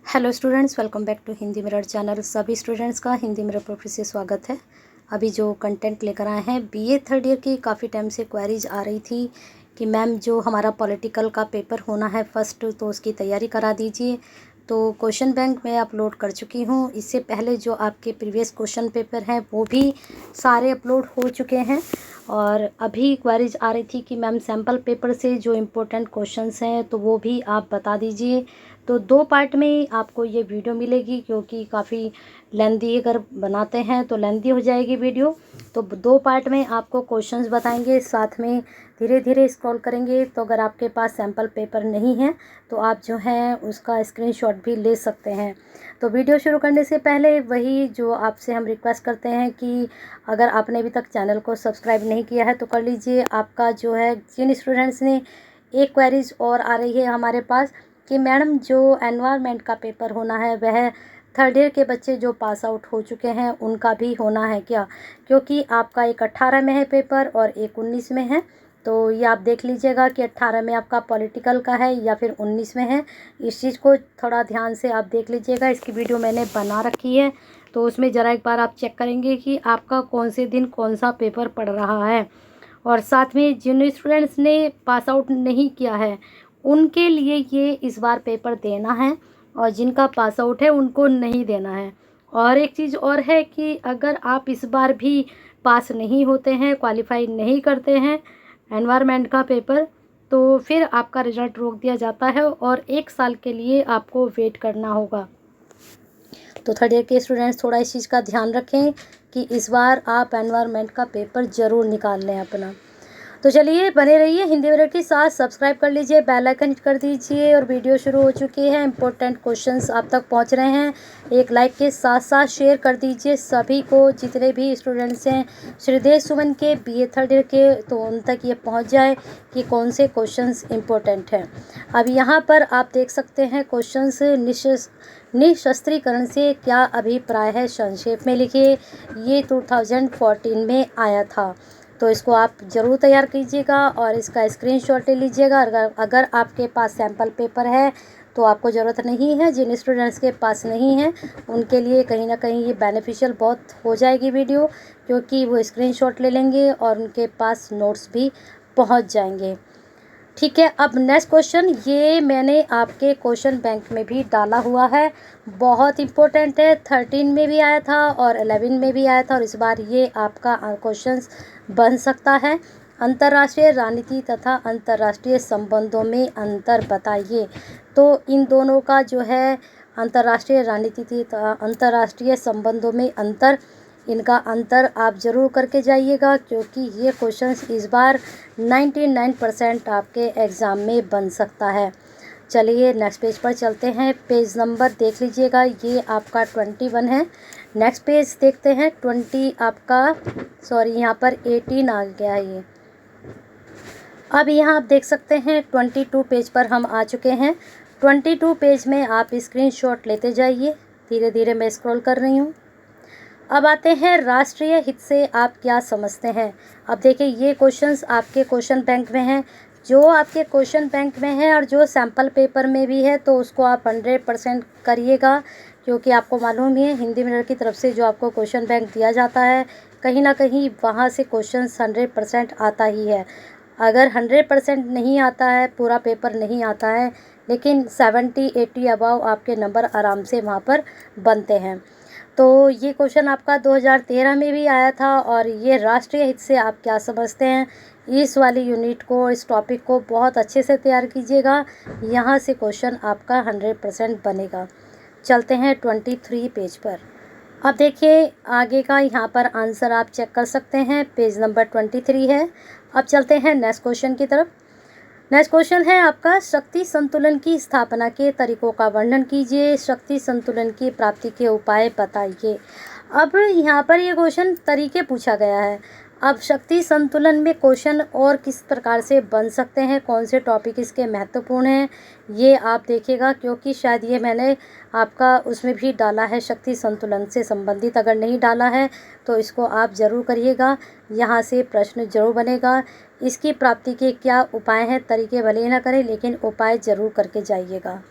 Hello students, welcome back to Hindi mirror channel. सभी students का Hindi mirror पर फिर से स्वागत है। अभी जो कंटेंट लेकर आए हैं, बीए थर्ड ईयर की काफ़ी टाइम से क्वेरीज आ रही थी कि मैम जो हमारा पॉलिटिकल का पेपर होना है फर्स्ट, तो उसकी तैयारी करा दीजिए। तो क्वेश्चन बैंक में अपलोड कर चुकी हूँ। इससे पहले जो आपके प्रीवियस क्वेश्चन पेपर हैं वो भी सारे अपलोड हो चुके हैं। और अभी क्वेरीज आ रही थी कि मैम सैम्पल पेपर से जो इम्पोर्टेंट क्वेश्चंस हैं तो वो भी आप बता दीजिए। तो दो पार्ट में आपको ये वीडियो मिलेगी, क्योंकि काफ़ी लेंदी अगर बनाते हैं तो लेंदी हो जाएगी वीडियो। तो दो पार्ट में आपको क्वेश्चंस बताएंगे, साथ में धीरे धीरे स्क्रॉल करेंगे। तो अगर आपके पास सैम्पल पेपर नहीं है तो आप जो है उसका स्क्रीनशॉट भी ले सकते हैं। तो वीडियो शुरू करने से पहले वही जो आपसे हम रिक्वेस्ट करते हैं कि अगर आपने अभी तक चैनल को सब्सक्राइब नहीं किया है तो कर लीजिए। आपका जो है जिन स्टूडेंट्स ने एक क्वेरीज और आ रही है हमारे पास कि मैडम जो एनवायरनमेंट का पेपर होना है वह थर्ड ईयर के बच्चे जो पास आउट हो चुके हैं उनका भी होना है क्या, क्योंकि आपका एक 18 में है पेपर और एक 19 में है। तो ये आप देख लीजिएगा कि 18 में आपका पॉलिटिकल का है या फिर 19 में है। इस चीज़ को थोड़ा ध्यान से आप देख लीजिएगा। इसकी वीडियो मैंने बना रखी है, तो उसमें ज़रा एक बार आप चेक करेंगे कि आपका कौन से दिन कौन सा पेपर पड़ रहा है। और साथ में जिन स्टूडेंट्स ने पास आउट नहीं किया है उनके लिए ये इस बार पेपर देना है, और जिनका पास आउट है उनको नहीं देना है। और एक चीज़ और है कि अगर आप इस बार भी पास नहीं होते हैं, क्वालिफाई नहीं करते हैं एनवायरनमेंट का पेपर, तो फिर आपका रिज़ल्ट रोक दिया जाता है और 1 साल के लिए आपको वेट करना होगा। तो थर्ड ईयर के स्टूडेंट्स थोड़ा इस चीज़ का ध्यान रखें कि इस बार आप एनवायरनमेंट का पेपर ज़रूर निकाल लें अपना। तो चलिए बने रहिए हिंदी मिरर के साथ, सब्सक्राइब कर लीजिए, बेल आइकन हिट कर दीजिए। और वीडियो शुरू हो चुकी है, इंपॉर्टेंट क्वेश्चंस आप तक पहुंच रहे हैं। एक लाइक के साथ साथ शेयर कर दीजिए सभी को, जितने भी स्टूडेंट्स हैं श्रीदेश सुमन के बीए थर्ड ईयर के, तो उन तक ये पहुंच जाए कि कौन से क्वेश्चंस इंपॉर्टेंट हैं। अब यहाँ पर आप देख सकते हैं क्वेश्चंस। निशस्त्रीकरण से क्या अभिप्राय है, संक्षेप में लिखिए। ये 2014 में आया था, तो इसको आप ज़रूर तैयार कीजिएगा और इसका स्क्रीनशॉट ले लीजिएगा। अगर आपके पास सैम्पल पेपर है तो आपको ज़रूरत नहीं है। जिन स्टूडेंट्स के पास नहीं है उनके लिए कहीं ना कहीं ये बेनिफिशियल बहुत हो जाएगी वीडियो, क्योंकि वो स्क्रीनशॉट ले लेंगे और उनके पास नोट्स भी पहुंच जाएंगे। ठीक है, अब नेक्स्ट क्वेश्चन ये मैंने आपके क्वेश्चन बैंक में भी डाला हुआ है, बहुत इम्पोर्टेंट है। 13 में भी आया था और 11 में भी आया था, और इस बार ये आपका क्वेश्चन बन सकता है। अंतर्राष्ट्रीय राजनीति तथा अंतर्राष्ट्रीय संबंधों में अंतर बताइए। तो इन दोनों का जो है अंतर्राष्ट्रीय राजनीति तथा अंतर्राष्ट्रीय संबंधों में अंतर, इनका अंतर आप ज़रूर करके जाइएगा, क्योंकि ये क्वेश्चंस इस बार 99% आपके एग्ज़ाम में बन सकता है। चलिए नेक्स्ट पेज पर चलते हैं। पेज नंबर देख लीजिएगा, ये आपका 21 है। नेक्स्ट पेज देखते हैं। 20 आपका, सॉरी यहाँ पर 18 आ गया है ये। अब यहाँ आप देख सकते हैं 22 पेज पर हम आ चुके हैं। 22 पेज में आप स्क्रीनशॉट लेते जाइए, धीरे धीरे मैं स्क्रॉल कर रही हूँ। अब आते हैं राष्ट्रीय हित से आप क्या समझते हैं। अब देखिए ये क्वेश्चंस आपके क्वेश्चन बैंक में हैं। जो आपके क्वेश्चन बैंक में है और जो सैम्पल पेपर में भी है तो उसको आप 100% करिएगा, क्योंकि आपको मालूम ही है हिंदी मिरर की तरफ से जो आपको क्वेश्चन बैंक दिया जाता है कहीं ना कहीं वहाँ से क्वेश्चन 100% आता ही है। अगर 100% नहीं आता है, पूरा पेपर नहीं आता है, लेकिन 70-80 अबाव आपके नंबर आराम से वहाँ पर बनते हैं। तो ये क्वेश्चन आपका 2013 में भी आया था। और ये राष्ट्रीय हित से आप क्या समझते हैं, इस वाली यूनिट को, इस टॉपिक को बहुत अच्छे से तैयार कीजिएगा। यहाँ से क्वेश्चन आपका 100% बनेगा। चलते हैं 23 पेज पर। अब देखिए आगे का यहाँ पर आंसर आप चेक कर सकते हैं, पेज नंबर 23 है। अब चलते हैं नेक्स्ट क्वेश्चन की तरफ। नेक्स्ट क्वेश्चन है आपका, शक्ति संतुलन की स्थापना के तरीकों का वर्णन कीजिए, शक्ति संतुलन की प्राप्ति के उपाय बताइए। अब यहाँ पर ये क्वेश्चन तरीके पूछा गया है। अब शक्ति संतुलन में क्वेश्चन और किस प्रकार से बन सकते हैं, कौन से टॉपिक इसके महत्वपूर्ण हैं, ये आप देखिएगा, क्योंकि शायद ये मैंने आपका उसमें भी डाला है शक्ति संतुलन से संबंधित। अगर नहीं डाला है तो इसको आप ज़रूर करिएगा, यहाँ से प्रश्न जरूर बनेगा। इसकी प्राप्ति के क्या उपाय हैं, तरीके भले ही ना करें लेकिन उपाय ज़रूर करके जाइएगा।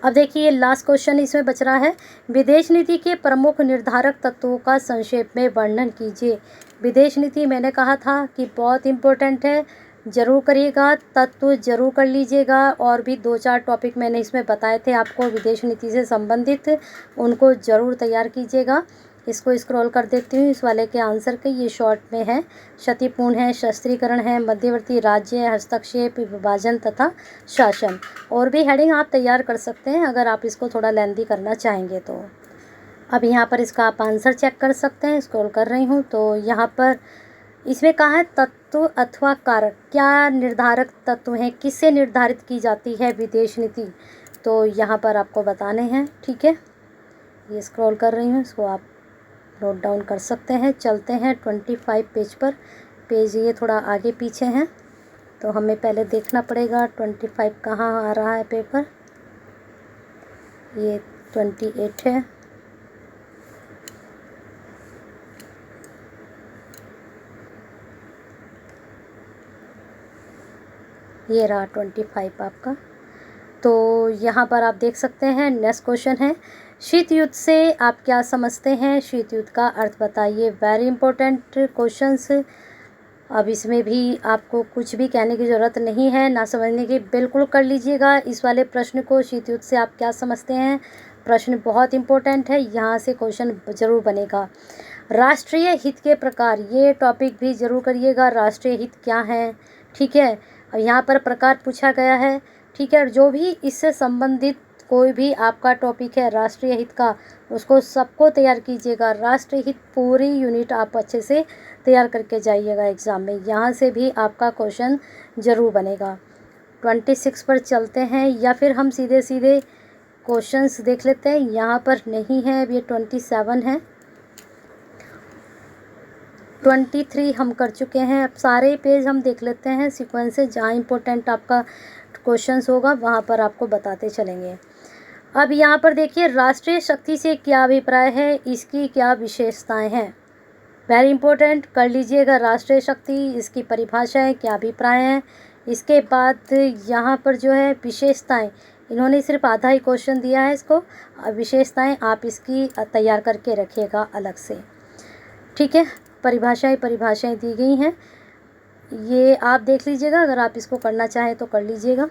अब देखिए लास्ट क्वेश्चन इसमें बच रहा है, विदेश नीति के प्रमुख निर्धारक तत्वों का संक्षेप में वर्णन कीजिए। विदेश नीति मैंने कहा था कि बहुत इम्पोर्टेंट है, ज़रूर करिएगा, तत्व ज़रूर कर लीजिएगा। और भी 2-4 टॉपिक मैंने इसमें बताए थे आपको विदेश नीति से संबंधित, उनको ज़रूर तैयार कीजिएगा। इसको स्क्रॉल कर देती हूँ, इस वाले के आंसर के, ये शॉर्ट में है। क्षतिपूर्ण है, शस्त्रीकरण है, मध्यवर्ती राज्य, हस्तक्षेप, विभाजन तथा शासन। और भी हेडिंग आप तैयार कर सकते हैं अगर आप इसको थोड़ा लेंथी करना चाहेंगे तो। अब यहाँ पर इसका आप आंसर चेक कर सकते हैं, स्क्रॉल कर रही हूँ तो यहाँ पर इसमें कहा है तत्व अथवा कारक, क्या निर्धारक तत्व हैं, किससे निर्धारित की जाती है विदेश नीति, तो यहाँ पर आपको बताने हैं। ठीक है, ये स्क्रॉल कर रही हूँ, इसको आप नोट डाउन कर सकते हैं। चलते हैं 25 पेज पर। पेज ये थोड़ा आगे पीछे हैं तो हमें पहले देखना पड़ेगा 25 कहाँ आ रहा है पेपर। ये 28 है। ये रहा 25 आपका। तो यहाँ पर आप देख सकते हैं नेक्स्ट क्वेश्चन है, शीत युद्ध से आप क्या समझते हैं, शीत युद्ध का अर्थ बताइए। Very important questions. अब इसमें भी आपको कुछ भी कहने की ज़रूरत नहीं है, ना समझने की, बिल्कुल कर लीजिएगा इस वाले प्रश्न को, शीत युद्ध से आप क्या समझते हैं। प्रश्न बहुत इंपॉर्टेंट है, यहाँ से क्वेश्चन ज़रूर बनेगा। राष्ट्रीय हित के प्रकार, ये टॉपिक भी ज़रूर करिएगा, राष्ट्रीय हित क्या है। ठीक है, और यहाँ पर प्रकार पूछा गया है। ठीक है, जो भी इससे संबंधित कोई भी आपका टॉपिक है राष्ट्रीय हित का, उसको सबको तैयार कीजिएगा। राष्ट्रीय हित पूरी यूनिट आप अच्छे से तैयार करके जाइएगा एग्ज़ाम में, यहाँ से भी आपका क्वेश्चन ज़रूर बनेगा। 26 पर चलते हैं, या फिर हम सीधे सीधे क्वेश्चंस देख लेते हैं। यहाँ पर नहीं है, अब ये 27 है, 23 हम कर चुके हैं। अब सारे पेज हम देख लेते हैं सीक्वेंस से, जहाँ इंपॉर्टेंट आपका क्वेश्चंस होगा वहाँ पर आपको बताते चलेंगे। अब यहाँ पर देखिए, राष्ट्रीय शक्ति से क्या अभिप्राय है, इसकी क्या विशेषताएं हैं। वेरी इंपॉर्टेंट, कर लीजिएगा। राष्ट्रीय शक्ति, इसकी परिभाषाएं, क्या अभिप्राय हैं। इसके बाद यहाँ पर जो है विशेषताएं, इन्होंने सिर्फ आधा ही क्वेश्चन दिया है इसको, विशेषताएं आप इसकी तैयार करके रखिएगा अलग से। ठीक है, परिभाषाएं दी गई हैं, ये आप देख लीजिएगा, अगर आप इसको करना चाहें तो कर लीजिएगा,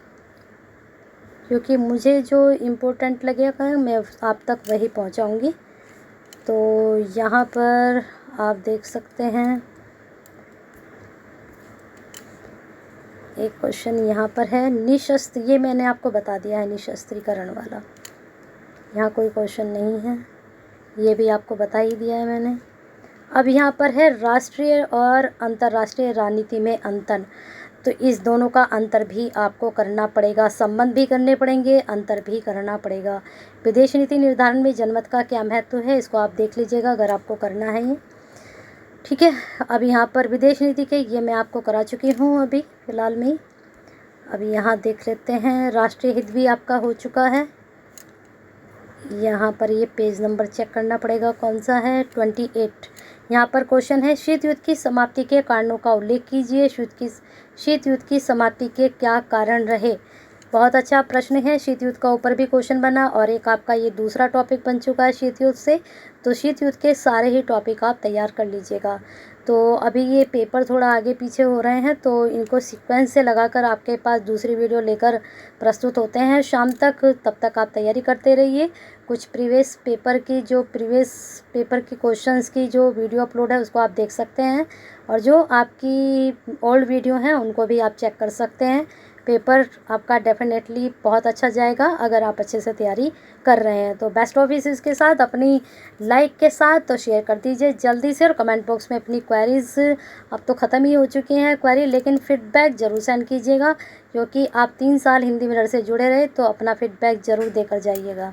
क्योंकि मुझे जो इम्पोर्टेंट लगेगा मैं आप तक वही पहुंचाऊंगी। तो यहाँ पर आप देख सकते हैं एक क्वेश्चन यहाँ पर है, निशस्त्र, ये मैंने आपको बता दिया है निशस्त्रीकरण वाला, यहाँ कोई क्वेश्चन नहीं है, ये भी आपको बता ही दिया है मैंने। अब यहाँ पर है राष्ट्रीय और अंतर्राष्ट्रीय राजनीति में अंतर, तो इस दोनों का अंतर भी आपको करना पड़ेगा, संबंध भी करने पड़ेंगे, अंतर भी करना पड़ेगा। विदेश नीति निर्धारण में जनमत का क्या महत्व है, इसको आप देख लीजिएगा अगर आपको करना है ये। ठीक है, अब यहाँ पर विदेश नीति के ये मैं आपको करा चुकी हूँ अभी फ़िलहाल में। अभी यहाँ देख लेते हैं, राष्ट्रीय हित भी आपका हो चुका है। यहाँ पर ये पेज नंबर चेक करना पड़ेगा कौन सा है, 28। यहाँ पर क्वेश्चन है, शीत युद्ध की समाप्ति के कारणों का उल्लेख कीजिए। शीत युद्ध की समाप्ति के क्या कारण रहे। बहुत अच्छा प्रश्न है, शीत युद्ध का ऊपर भी क्वेश्चन बना, और एक आपका ये दूसरा टॉपिक बन चुका है शीत युद्ध से। तो शीत युद्ध के सारे ही टॉपिक आप तैयार कर लीजिएगा। तो अभी ये पेपर थोड़ा आगे पीछे हो रहे हैं, तो इनको सीक्वेंस से लगाकर आपके पास दूसरी वीडियो लेकर प्रस्तुत होते हैं शाम तक। तब तक आप तैयारी करते रहिए। कुछ प्रीवियस पेपर की क्वेश्चंस की जो वीडियो अपलोड है उसको आप देख सकते हैं, और जो आपकी ओल्ड वीडियो हैं उनको भी आप चेक कर सकते हैं। पेपर आपका डेफिनेटली बहुत अच्छा जाएगा अगर आप अच्छे से तैयारी कर रहे हैं। तो बेस्ट ऑफ विशेस के साथ, अपनी लाइक के साथ तो शेयर कर दीजिए जल्दी से, और कमेंट बॉक्स में अपनी क्वेरीज़, अब तो ख़त्म ही हो चुकी हैं क्वेरी, लेकिन फीडबैक ज़रूर सेंड कीजिएगा, क्योंकि आप 3 साल हिंदी मिरर से जुड़े रहे, तो अपना फीडबैक ज़रूर देकर जाइएगा।